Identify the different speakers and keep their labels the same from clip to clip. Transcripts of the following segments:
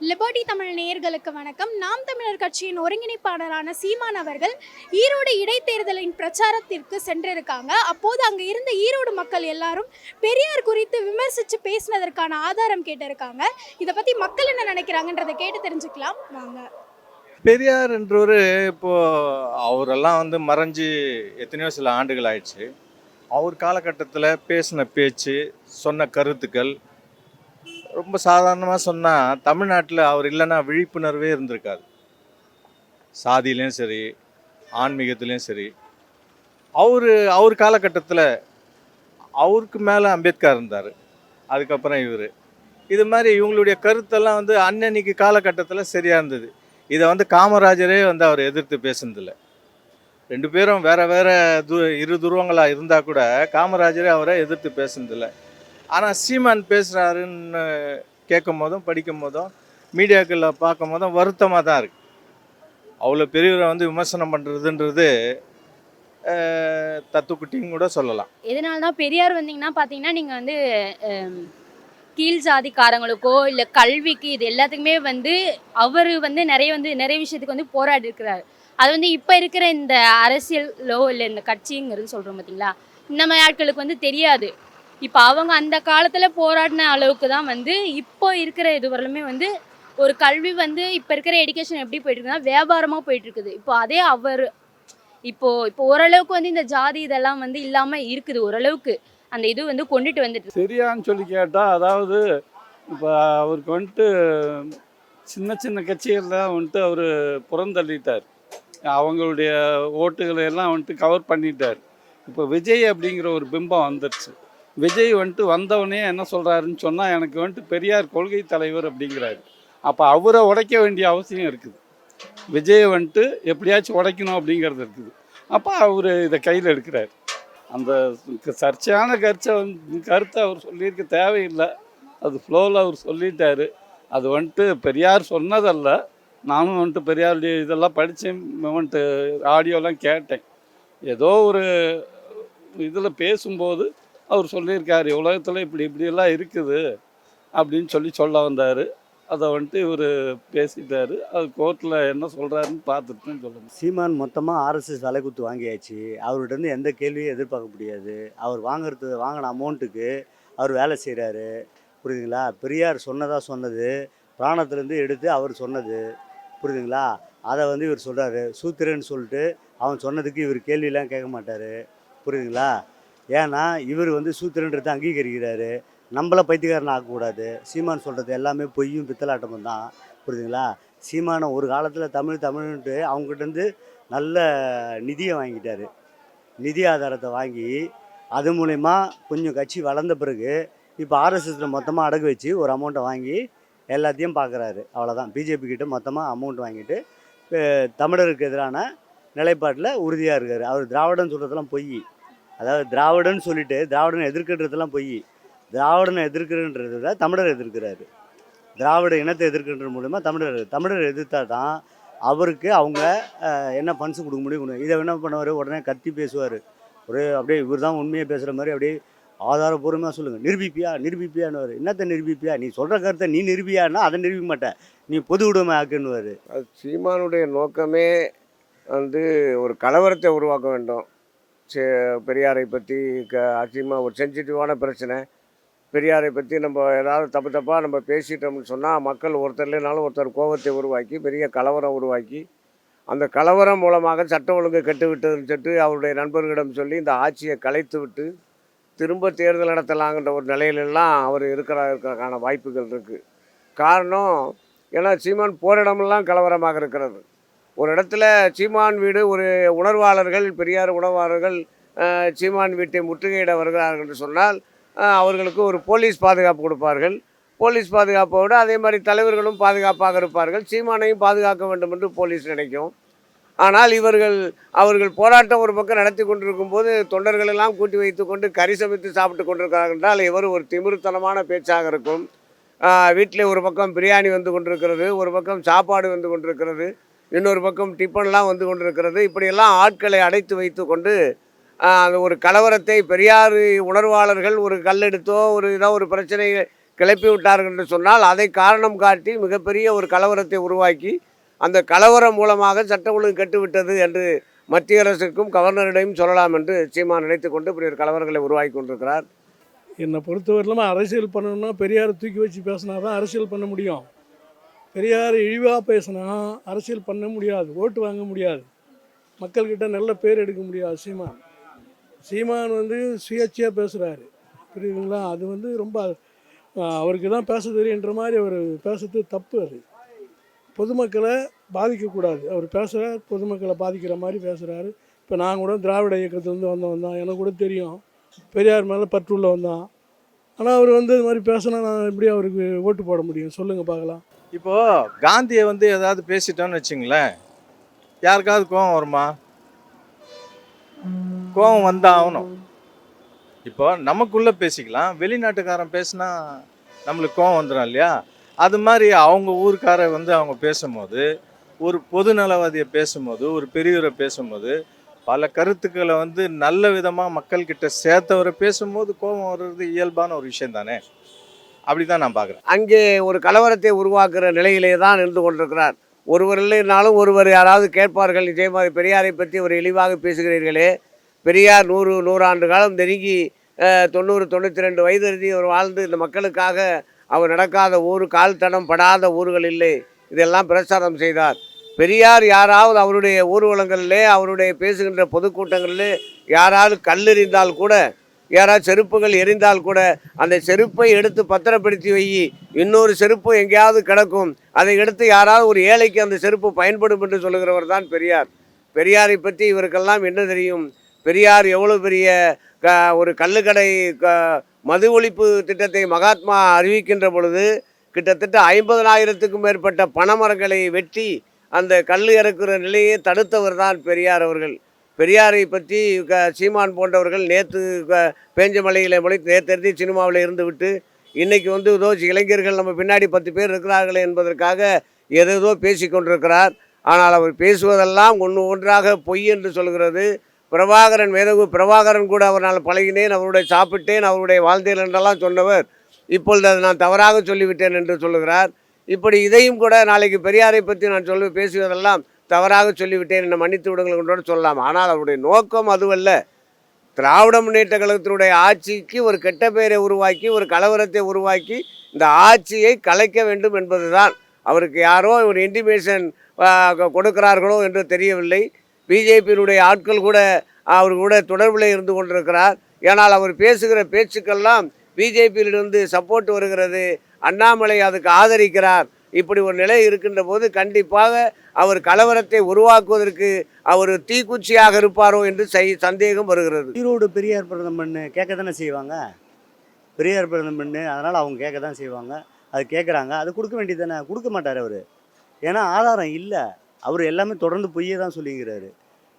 Speaker 1: Liberty Tamil நேயர்களுக்கு வணக்கம். நாம் தமிழர் கட்சியின் ஒருங்கிணைப்பாளரான சீமான் அவர்கள் ஈரோடு இடைத்தேர்தலின் பிரச்சாரத்திற்கு சென்றிருக்காங்க. அப்போது அங்க இருந்த ஈரோடு மக்கள் எல்லாரும் பெரியார் குறித்து விமர்சித்து பேசினதற்கான ஆதாரம் கேட்டிருக்காங்க. இதை பத்தி மக்கள் என்ன நினைக்கிறாங்கன்றதை கேட்டு தெரிஞ்சுக்கலாம் வாங்க.
Speaker 2: பெரியார் என்றவர் இப்போ அவரெல்லாம் மறைஞ்சு எத்தனையோ சில ஆண்டுகள் ஆயிடுச்சு. அவர் காலகட்டத்தில் பேசின பேச்சு, சொன்ன கருத்துக்கள் ரொம்ப சாதாரணமாக சொன்னால் தமிழ்நாட்டில் அவர் இல்லைன்னா விழிப்புணர்வே இருந்திருக்காது. சாதியிலையும் சரி, ஆன்மீகத்துலேயும் சரி. அவர் காலகட்டத்தில் அவருக்கு மேலே அம்பேத்கர் இருந்தார். அதுக்கப்புறம் இது மாதிரி இவங்களுடைய கருத்தெல்லாம் அன்னன்னைக்கு காலகட்டத்தில் சரியாக இருந்தது. இதை காமராஜரே அவர் எதிர்த்து பேசுனதில்லை. ரெண்டு பேரும் வேற வேற இரு துருவங்களாக இருந்தால் கூட காமராஜரே அவரை எதிர்த்து பேசுனதில்லை. ஆனால் சீமான் பேசுகிறாருன்னு கேட்கும் போதும் படிக்கும் போதும் மீடியாக்களில் பார்க்கும் போதும் வருத்தமாக தான் இருக்குது. அவ்வளோ பெரியவரை விமர்சனம் பண்ணுறதுன்றது தத்துக்குட்டின்னு கூட சொல்லலாம்.
Speaker 3: எதனால தான் பெரியார் வந்தீங்கன்னா பார்த்தீங்கன்னா நீங்கள் கீழ் ஜாதிக்காரங்களுக்கோ இல்லை கல்விக்கு இது எல்லாத்துக்குமே அவர் நிறைய விஷயத்துக்கு போராடி இருக்கிறார். அது இப்போ இருக்கிற இந்த அரசியலோ இல்லை இந்த கட்சிங்கிறது சொல்கிறோம் பார்த்தீங்களா, இந்த மாதிரி ஆட்களுக்கு தெரியாது. இப்போ அவங்க அந்த காலத்தில் போராடின அளவுக்கு தான் இப்போ இருக்கிற இது வரலுமே ஒரு கல்வி இப்போ இருக்கிற எஜுகேஷன் எப்படி போயிட்டுருக்குன்னா வியாபாரமாக போயிட்டுருக்குது. இப்போ அதே அவர் இப்போ ஓரளவுக்கு இந்த ஜாதி இதெல்லாம் இல்லாமல் இருக்குது. ஓரளவுக்கு அந்த இது கொண்டுட்டு வந்துட்டு
Speaker 4: சரியான்னு சொல்லி கேட்டால், அதாவது இப்போ அவருக்கு சின்ன சின்ன கட்சிகள்லாம் அவர் புறந்தள்ளிட்டார். அவங்களுடைய ஓட்டுகளை எல்லாம் கவர் பண்ணிட்டார். இப்போ விஜய் அப்படிங்கிற ஒரு பிம்பம் வந்துடுச்சு. விஜய் வந்தவனே என்ன சொல்கிறாருன்னு சொன்னால், எனக்கு பெரியார் கொள்கை தலைவர் அப்படிங்கிறாரு. அப்போ அவரை உடைக்க வேண்டிய அவசியம் இருக்குது. விஜயை எப்படியாச்சும் உடைக்கணும் அப்படிங்கிறது இருக்குது. அப்போ அவர் இதை கையில் எடுக்கிறார். அந்த சர்ச்சையான கருத்தை அவர் சொல்லியிருக்க தேவையில்லை. அது ஃப்ளோவில் அவர் சொல்லிட்டார். அது பெரியார் சொன்னதல்ல. நானும் பெரியாருடைய இதெல்லாம் படித்தேன், ஆடியோலாம் கேட்டேன். ஏதோ ஒரு இதில் பேசும்போது அவர் சொல்லியிருக்காரு, உலகத்தில் இப்படியெல்லாம் இருக்குது அப்படின்னு சொல்ல வந்தார். அதை இவர் பேசிட்டார். அது கோர்ட்டில் என்ன சொல்கிறாருன்னு பார்த்துட்டு சொல்லணும்.
Speaker 5: சீமான் மொத்தமாக ஆர்எஸ்எஸ் விலைக்குத்து வாங்கியாச்சு. அவர்கிட்ட எந்த கேள்வியும் எதிர்பார்க்க முடியாது. அவர் வாங்கின அமௌண்ட்டுக்கு அவர் வேலை செய்கிறாரு. புரியுதுங்களா? பெரியார் சொன்னது பிராணத்துலேருந்து எடுத்து அவர் சொன்னது. புரியுதுங்களா? அதை இவர் சொல்கிறாரு. சூத்திரன்னு சொல்லிட்டு அவன் சொன்னதுக்கு இவர் கேள்வியெலாம் கேட்க மாட்டார். புரியுதுங்களா? ஏன்னா இவர் சூத்திரன்றதை அங்கீகரிக்கிறாரு. நம்மளை பைத்தியக்காரன் ஆக்கக்கூடாது. சீமான் சொல்கிறது எல்லாமே பொய்யும் பித்தலாட்டமும் தான். புரியுதுங்களா? சீமானை ஒரு காலத்தில் தமிழ்ன்ட்டு அவங்ககிட்டருந்து நல்ல நிதியை வாங்கிட்டார். நிதி ஆதாரத்தை வாங்கி அது மூலயமா கொஞ்சம் கட்சி வளர்ந்த பிறகு இப்போ ஆர்எஸ்எஸில் மொத்தமாக அடகு வச்சு ஒரு அமௌண்ட்டை வாங்கி எல்லாத்தையும் பார்க்குறாரு. அவ்வளோதான். பிஜேபி கிட்ட மொத்தமாக அமௌண்ட் வாங்கிட்டு தமிழருக்கு எதிரான நிலைப்பாட்டில் உறுதியாக இருக்கார். அவர் திராவிடன்னு சொல்கிறதெல்லாம் பொய். அதாவது திராவிடன்னு சொல்லிட்டு திராவிடனை எதிர்க்கின்றதெல்லாம் பொய். திராவிடனை எதிர்க்கிறன்றத விட தமிழர் எதிர்க்கிறாரு. திராவிட இனத்தை எதிர்க்கின்ற மூலமாக தமிழர் எதிர்த்தா தான் அவருக்கு அவங்க என்ன ஃபண்ட்ஸ் கொடுக்க முடியும். இதை என்ன பண்ணுவார், உடனே கத்தி பேசுவார். அப்படியே இவர் தான் உண்மையை பேசுகிற மாதிரி அப்படியே ஆதாரபூர்வமாக சொல்லுங்கள். நிரூபிப்பியான்னு. என்னத்தை நிரூபிப்பியா? நீ சொல்கிற கருத்தை நீ நிரூபியான்னா அதை நிரூபிக்க மாட்டேன், நீ பொது உடைமை ஆக்குன்னுவார்.
Speaker 6: அது சீமானுடைய நோக்கமே ஒரு கலவரத்தை உருவாக்க வேண்டும். பெரியாரை பற்றி அதிகமாக ஒரு சென்சிட்டிவான பிரச்சனை. பெரியாரை பற்றி நம்ம ஏதாவது தப்பாக நம்ம பேசிட்டோம்னு சொன்னால் மக்கள் ஒருத்தர்லேனாலும் ஒருத்தர் கோபத்தை உருவாக்கி பெரிய கலவரம் உருவாக்கி அந்த கலவரம் மூலமாக சட்ட ஒழுங்கு கெட்டுவிட்டதுன்னு சொல்லிட்டு அவருடைய நண்பர்களிடம் சொல்லி இந்த ஆட்சியை கலைத்து விட்டு திரும்ப தேர்தல் நடத்தலாங்கிற ஒரு நிலையிலெல்லாம் அவர் இருக்கிறதுக்கான வாய்ப்புகள் இருக்குது. காரணம் ஏன்னா சீமான் போகிற இடமெல்லாம் கலவரமாக இருக்கிறது. ஒரு இடத்துல சீமான் வீடு ஒரு உணர்வாளர்கள், பெரியார் உணர்வாளர்கள் சீமான் வீட்டை முற்றுகையிட வருகிறார்கள் என்று சொன்னால் அவர்களுக்கு ஒரு போலீஸ் பாதுகாப்பு கொடுப்பார்கள். போலீஸ் பாதுகாப்போடு அதே மாதிரி தலைவர்களும் பாதுகாப்பாக இருப்பார்கள். சீமானையும் பாதுகாக்க வேண்டும் என்று போலீஸ் நினைக்கும். ஆனால் அவர்கள் போராட்டம் ஒரு பக்கம் நடத்தி கொண்டிருக்கும் போது தொண்டர்களெல்லாம் கூட்டி வைத்து கொண்டு கறி சமைத்து சாப்பிட்டு கொண்டிருக்கிறார்கள் என்றால் இவர் ஒரு திமிருத்தனமான பேச்சாக இருக்கும். வீட்டில் ஒரு பக்கம் பிரியாணி வந்து கொண்டிருக்கிறது, ஒரு பக்கம் சாப்பாடு வந்து கொண்டிருக்கிறது, இன்னொரு பக்கம் டிஃபன்லாம் வந்து கொண்டிருக்கிறது. இப்படியெல்லாம் ஆட்களை அடைத்து வைத்து கொண்டு அந்த ஒரு கலவரத்தை பெரியார் உணர்வாளர்கள் ஒரு கல்லெடுத்தோ ஒரு ஏதோ ஒரு பிரச்சனை கிளப்பி விட்டார்கள் என்று சொன்னால் அதை காரணம் காட்டி மிகப்பெரிய ஒரு கலவரத்தை உருவாக்கி அந்த கலவரம் மூலமாக சட்ட ஒழுங்கு கெட்டுவிட்டது என்று மத்திய அரசுக்கும் கவர்னரிடையும் சொல்லலாம் என்று சீமான் நினைத்து கொண்டு இப்படி ஒரு கலவரங்களை உருவாக்கி கொண்டிருக்கிறார்.
Speaker 7: என்னை பொறுத்தவரையிலும் அரசியல் பண்ணணும்னா பெரியாரை தூக்கி வச்சு பேசினா தான் அரசியல் பண்ண முடியும். பெரியார் இழிவாக பேசினா அரசியல் பண்ண முடியாது, ஓட்டு வாங்க முடியாது, மக்கள்கிட்ட நல்ல பேர் எடுக்க முடியாது. சீமான் வந்து சுயேட்சையாக பேசுகிறாரு, புரியுதுங்களா? அது வந்து ரொம்ப அவருக்கு தான் பேச தெரியுன்ற மாதிரி அவர் பேசுறது தப்பு. அது பொதுமக்களை பாதிக்கக்கூடாது. அவர் பேசுகிறார், பொதுமக்களை பாதிக்கிற மாதிரி பேசுகிறாரு. இப்போ நான் கூட திராவிட இயக்கத்துலேருந்து வந்தவன் எனக்கு கூட தெரியும், பெரியார் மேலே பற்றுள்ள வந்தான். ஆனால் அவர் வந்து இது மாதிரி பேசினா நான் எப்படி அவருக்கு ஓட்டு போட முடியும்? சொல்லுங்கள் பார்க்கலாம்.
Speaker 2: இப்போது காந்தியை வந்து ஏதாவது பேசிட்டோன்னு வச்சுங்களேன், யாருக்காவது கோவம் வருமா? கோவம் வந்தால் ஆகணும். இப்போ நமக்குள்ளே பேசிக்கலாம், வெளிநாட்டுக்காரன் பேசினா நம்மளுக்கு கோவம் வந்துடும் இல்லையா? அது மாதிரி அவங்க ஊருக்காரை வந்து அவங்க பேசும்போது, ஒரு பொதுநலவாதியை பேசும்போது, ஒரு பெரியவரை பேசும்போது, பல கருத்துக்களை வந்து நல்ல விதமாக மக்கள்கிட்ட சேர்த்தவரை பேசும்போது கோபம் வர்றது இயல்பான ஒரு விஷயம் தானே. அப்படி தான் நான் பார்க்குறேன்.
Speaker 6: அங்கே ஒரு கலவரத்தை உருவாக்குற நிலையிலே தான் இருந்து கொண்டிருக்கிறார். ஒருவர் இல்லைனாலும் ஒருவர் யாராவது கேட்பார்கள், இதே மாதிரி பெரியாரை பற்றி ஒரு இழிவாக பேசுகிறீர்களே, பெரியார் 100 ஆண்டு காலம் நெருங்கி 90 92 வயது எழுதி அவர் வாழ்ந்து இந்த மக்களுக்காக அவர் நடக்காத ஊர், கால் தடம் படாத ஊர்கள் இல்லை, இதெல்லாம் பிரச்சாரம் செய்தார். பெரியார் யாராவது அவருடைய ஊர்வலங்களிலே அவருடைய பேசுகின்ற பொதுக்கூட்டங்களிலே யாராவது கல்லெறிந்தால் கூட, யாராவது செருப்புகள் எரிந்தால் கூட அந்த செருப்பை எடுத்து பத்திரப்படுத்தி வை, இன்னொரு செருப்பு எங்கேயாவது கிடக்கும், அதை எடுத்து யாராவது ஒரு ஏழைக்கு அந்த செருப்பு பயன்படும் என்று சொல்லுகிறவர் தான் பெரியார். பெரியாரை பற்றி இவருக்கெல்லாம் என்ன தெரியும்? பெரியார் எவ்வளோ பெரிய ஒரு கள்ளுக்கடை மது ஒழிப்பு திட்டத்தை மகாத்மா அறிவிக்கின்ற பொழுது கிட்டத்தட்ட 50,000க்கும் மேற்பட்ட பனைமரங்களை வெட்டி அந்த கல் இறக்குற நிலையை தடுத்தவர் தான் பெரியார் அவர்கள். பெரியாரை பற்றி சீமான் போன்றவர்கள் நேற்று பேஞ்ச மலையில் நேற்று சினிமாவில் இருந்து விட்டு இன்றைக்கி வந்து ஏதோ இளைஞர்கள் நம்ம பின்னாடி 10 பேர் இருக்கிறார்களே என்பதற்காக ஏதேதோ பேசி கொண்டிருக்கிறார். ஆனால் அவர் பேசுவதெல்லாம் ஒன்றாக பொய் என்று சொல்கிறது. பிரபாகரன் மேதகு பிரபாகரன் கூட அவரால் பழகினேன், அவருடைய சாப்பிட்டேன், அவருடைய வாழ்ந்தேன் என்றெல்லாம் சொன்னவர் இப்பொழுது அதை நான் தவறாக சொல்லிவிட்டேன் என்று சொல்லுகிறார். இப்படி இதையும் கூட நாளைக்கு பெரியாரை பற்றி நான் பேசுவதெல்லாம் தவறாக சொல்லிவிட்டேன், என்னை மன்னித்து விடுங்கள் என்று சொல்லலாம். ஆனால் அவருடைய நோக்கம் அதுவல்ல. திராவிட முன்னேற்ற கழகத்தினுடைய ஆட்சிக்கு ஒரு கெட்ட பெயரை உருவாக்கி, ஒரு கலவரத்தை உருவாக்கி இந்த ஆட்சியை கலைக்க வேண்டும் என்பதுதான். அவருக்கு யாரோ ஒரு இன்டிமேஷன் கொடுக்கிறார்களோ என்று தெரியவில்லை. பிஜேபியினுடைய ஆட்கள் கூட அவர் கூட தொடர்பில் இருந்து கொண்டிருக்கிறார். ஏனால் அவர் பேசுகிற பேச்சுக்கெல்லாம் பிஜேபியிலிருந்து சப்போர்ட் வருகிறது, அண்ணாமலை அதுக்கு ஆதரிக்கிறார். இப்படி ஒரு நிலை இருக்கின்ற போது கண்டிப்பாக அவர் கலவரத்தை உருவாக்குவதற்கு அவர் தீக்குச்சியாக இருப்பாரோ என்று சந்தேகம் வருகிறது.
Speaker 5: ஈரோடு பெரியார் பிறந்தம் பண்ணு கேட்க தானே செய்வாங்க, பெரியார் பிறந்தம் பண்ணு, அதனால் அவங்க கேட்க தான் செய்வாங்க. அது கேட்குறாங்க, அது கொடுக்க வேண்டியது தானே. கொடுக்க மாட்டார் அவர், ஏன்னா ஆதாரம் இல்லை. அவர் எல்லாமே தொடர்ந்து பொய்யை தான் சொல்லிங்கிறாரு.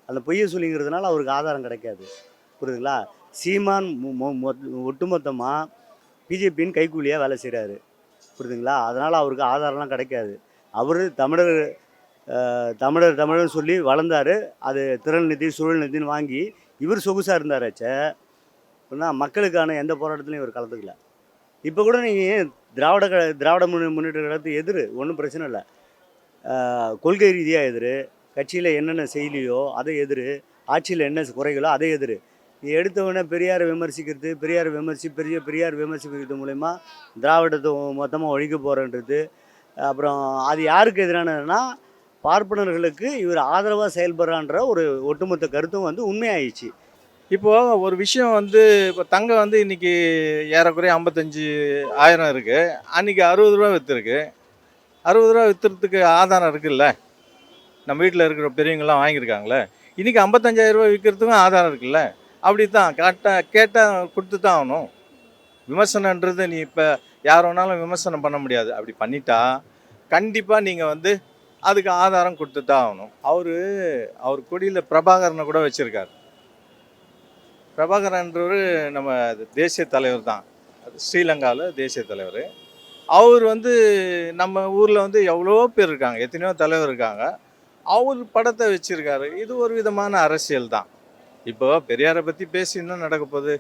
Speaker 5: அந்த பொய்யை சொல்லிங்கிறதுனால அவருக்கு ஆதாரம் கிடைக்காது, புரியுதுங்களா? சீமான் ஒட்டுமொத்தமாக பிஜேபியின் கைக்கூலியாக வேலை செய்கிறாரு, புரியுதுங்களா? அதனால் அவருக்கு ஆதாரம்லாம் கிடைக்காது. அவர் தமிழர்னு சொல்லி வளர்ந்தார். அது திறன் நிதி சுழல் நிதின்னு வாங்கி இவர் சொகுசாக இருந்தாராச்சே, அப்படின்னா மக்களுக்கான எந்த போராட்டத்துலையும் இவர் கலந்துக்கல. இப்போ கூட நீங்கள் திராவிட முன்னேற்ற கழகத்துக்கு எதிர் ஒன்றும் பிரச்சனை இல்லை, கொள்கை ரீதியாக எதிர், கட்சியில் என்னென்ன செய்யலையோ அதை எதிர், ஆட்சியில் என்ன குறைகளோ அதை எதிர். நீ எடுத்தவொடனே பெரியாரை விமர்சிக்கிறது, பெரியார் விமர்சிக்கிறது மூலயமா திராவிடத்தை மொத்தமாக ஒழிக்க போகிறன்றது. அப்புறம் அது யாருக்கு எதிரானதுன்னா பார்ப்பனர்களுக்கு இவர் ஆதரவாக செயல்படுறான்ற ஒரு ஒட்டுமொத்த கருத்தும் வந்து உண்மையாயிடுச்சு.
Speaker 2: இப்போது ஒரு விஷயம் வந்து, இப்போ தங்கம் வந்து இன்றைக்கி ஏறக்குறைய 55,000 இருக்குது, அன்றைக்கி 60 ரூபா விற்றுருக்கு. 60 ரூபா விற்றுறதுக்கு ஆதாரம் இருக்குல்ல, நம்ம வீட்டில் இருக்கிற பெரியவங்களாம் வாங்கியிருக்காங்களே. இன்றைக்கி 55,000 ரூபா விற்கிறதுக்கும் ஆதாரம் இருக்குல்ல. அப்படி தான் கேட்டால் கொடுத்து தான் ஆகணும். விமர்சனன்றது நீ இப்போ யார் வேணாலும் விமர்சனம் பண்ண முடியாது. அப்படி பண்ணிட்டா கண்டிப்பாக நீங்கள் வந்து அதுக்கு ஆதாரம் கொடுத்து தான் ஆகணும். அவர் கொடியில் பிரபாகரனை கூட வச்சுருக்கார். பிரபாகரன்றவர் நம்ம தேசிய தலைவர் தான், ஸ்ரீலங்காவில் தேசிய தலைவர். அவர் வந்து நம்ம ஊரில் வந்து எவ்வளோ பேர் இருக்காங்க, எத்தனையோ தலைவர் இருக்காங்க, அவர் படத்தை வச்சுருக்காரு. இது ஒரு விதமான அரசியல் தான். இப்போ பெரியாரை பற்றி பேசி என்ன நடக்க போகுது?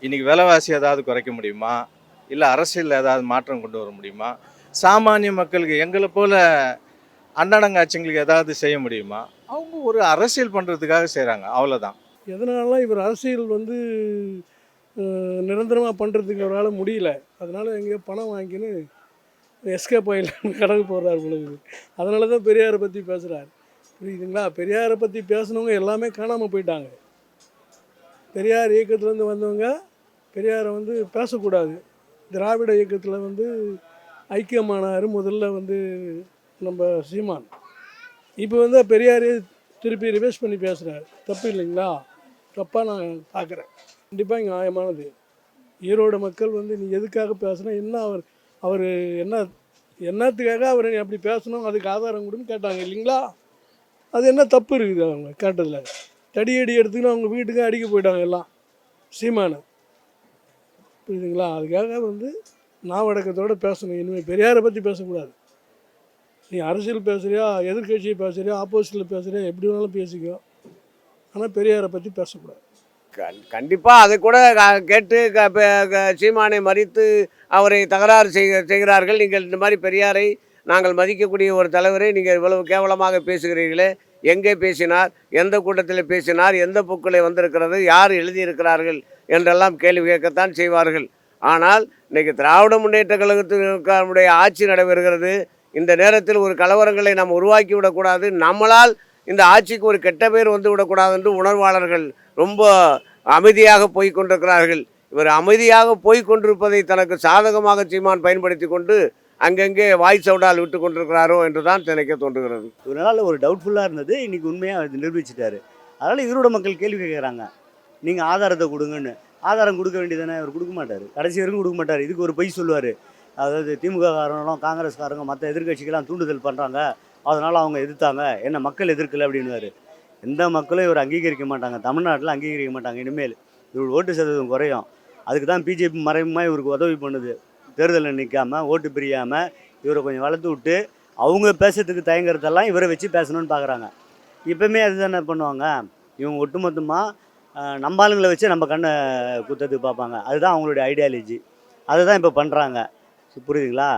Speaker 2: இன்றைக்கி விலைவாசி ஏதாவது குறைக்க முடியுமா? இல்லை அரசியலில் ஏதாவது மாற்றம் கொண்டு வர முடியுமா? சாமானிய மக்களுக்கு எங்களை போல அன்னடங்காட்சிங்களுக்கு ஏதாவது செய்ய முடியுமா? அவங்க ஒரு அரசியல் பண்ணுறதுக்காக செய்கிறாங்க, அவ்வளோதான்.
Speaker 7: எதனாலலாம் இவர் அரசியல் வந்து நிரந்தரமாக பண்ணுறதுக்கு அவரால் முடியல. அதனால் எங்கேயோ பணம் வாங்கின்னு எஸ்கேப் ஆகிடலான்னு கடவுள் போடுறாரு பொழுது. அதனால தான் பெரியாரை பற்றி பேசுகிறார். புரியுதுங்களா? பெரியாரை பற்றி பேசினவங்க எல்லாமே காணாமல் போயிட்டாங்க. பெரியார் இயக்கத்துலேருந்து வந்தவங்க பெரியாரை வந்து பேசக்கூடாது. திராவிட இயக்கத்தில் வந்து ஐக்கியமானார் முதல்ல வந்து நம்ம சீமான். இப்போ வந்து பெரியாரே திருப்பி ரிவைஸ் பண்ணி பேசுகிறார். தப்பு இல்லைங்களா? தப்பாக நான் பார்க்குறேன். கண்டிப்பாக நியாயமானது. ஈரோடு மக்கள் வந்து நீ எதுக்காக பேசுனா என்ன, அவர் என்னத்துக்காக அவர் அப்படி பேசணும், அதுக்கு ஆதாரம் கொடுன்னு கேட்டாங்க இல்லைங்களா? அது என்ன தப்பு இருக்குது அவங்க கேட்டதில்? தடியடி எடுத்துக்கின்னு அவங்க வீட்டுக்கு அடிக்க போயிட்டாங்க எல்லாம் சீமானை. புரியுதுங்களா? அதுக்காக வந்து நாவடக்கத்தோடு பேசணும். இனிமேல் பெரியாரை பற்றி பேசக்கூடாது. நீ அரசியல் பேசுகிறியா, எதிர்கட்சியை பேசுகிறியா, ஆப்போசிட்டில் பேசுகிறியா, எப்படி வேணாலும் பேசிக்கோ. ஆனால் பெரியாரை பற்றி பேசக்கூடாது.
Speaker 6: கண்டிப்பாக அதை கூட கேட்டு சீமானை மறித்து அவரை தகராறு செய்கிறார்கள். நீங்கள் இந்த மாதிரி பெரியாரை நாங்கள் மதிக்கக்கூடிய ஒரு தலைவரை நீங்கள் இவ்வளவு கேவலமாக பேசுகிறீர்களே, எங்கே பேசினார், எந்த கூட்டத்தில் பேசினார், எந்த புக்கில் வந்திருக்கிறது, யார் எழுதியிருக்கிறார்கள் என்றெல்லாம் கேள்வி கேட்கத்தான் செய்வார்கள். ஆனால் இன்றைக்கி திராவிட முன்னேற்ற கழகத்தினுடைய ஆட்சி நடைபெறுகிறது. இந்த நேரத்தில் ஒரு கலவரங்களை நாம் உருவாக்கி விடக்கூடாது, நம்மளால் இந்த ஆட்சிக்கு ஒரு கெட்ட பேர் வந்து விடக்கூடாது என்று உணர்வாளர்கள் ரொம்ப அமைதியாக போய் கொண்டிருக்கிறார்கள். இவர் அமைதியாக போய் கொண்டிருப்பதை தனக்கு சாதகமாக சீமான் பயன்படுத்தி கொண்டு அங்கங்கே வாய் சவுடால் விட்டு கொண்டிருக்கிறாரோ என்று தான் நினைக்க தோன்றுகிறது.
Speaker 5: ஒரு நாள் ஒரு டவுட்ஃபுல்லாக இருந்தது, இன்றைக்கி உண்மையாக நிரூபிச்சிட்டாரு. அதனால் ஈரோடு மக்கள் கேள்வி கேட்குறாங்க, நீங்கள் ஆதாரத்தை கொடுங்கன்னு. ஆதாரம் கொடுக்க வேண்டியதானே? அவர் கொடுக்க மாட்டார், கடைசி வரைக்கும் கொடுக்க மாட்டார். இதுக்கு ஒரு பொய் சொல்லுவார். அதாவது திமுக காரங்களும் காங்கிரஸ்காரங்க மற்ற எதிர்கட்சிக்கெல்லாம் தூண்டுதல் பண்ணுறாங்க, அதனால் அவங்க எதிர்த்தாங்க, என்ன மக்கள் எதிர்க்கலை அப்படின்னுவார். எந்த மக்களும் இவர் அங்கீகரிக்க மாட்டாங்க, தமிழ்நாட்டில் அங்கீகரிக்க மாட்டாங்க. இனிமேல் இவர் ஓட்டு சதவீதம் குறையும். அதுக்கு தான் பிஜேபி மறைமுகமாக இவருக்கு உதவி பண்ணுது. தேர்தலில் நிற்காமல் ஓட்டு பிரியாமல் இவரை கொஞ்சம் வளர்த்து விட்டு அவங்க பேசுறதுக்கு தயங்குறதெல்லாம் இவரை வச்சு பேசணும்னு பார்க்குறாங்க. இப்போவுமே அதுதானே பண்ணுவாங்க. இவங்க ஒட்டுமொத்தமாக நம்ம ஆளுங்களை வச்சு நம்ம கண்ணை குத்தத்துக்கு பார்ப்பாங்க. அதுதான் அவங்களுடைய ஐடியாலஜி. அதை தான் இப்போ பண்ணுறாங்க. புரியுதுங்களா?